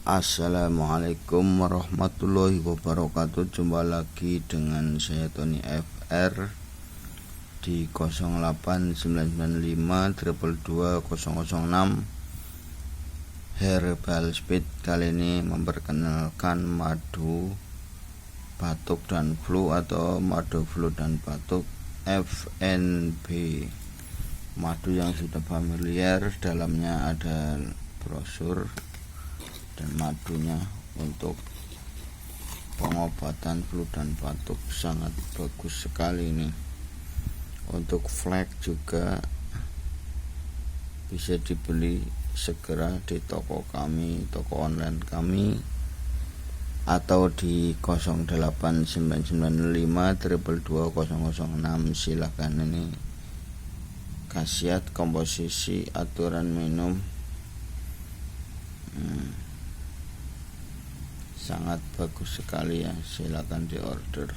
Assalamualaikum warahmatullahi wabarakatuh. Jumpa lagi dengan saya Tony FR di 0899522006 Herbal Speed. Kali ini memperkenalkan madu batuk dan flu atau madu flu dan batuk FNB. Madu yang sudah familiar, dalamnya ada brosur dan madunya untuk pengobatan flu dan batuk sangat bagus sekali ini. Untuk flek juga bisa dibeli segera di toko kami, toko online kami, atau di 0899522006. Silakan. Ini khasiat, komposisi, aturan minum sangat bagus sekali ya, silakan diorder.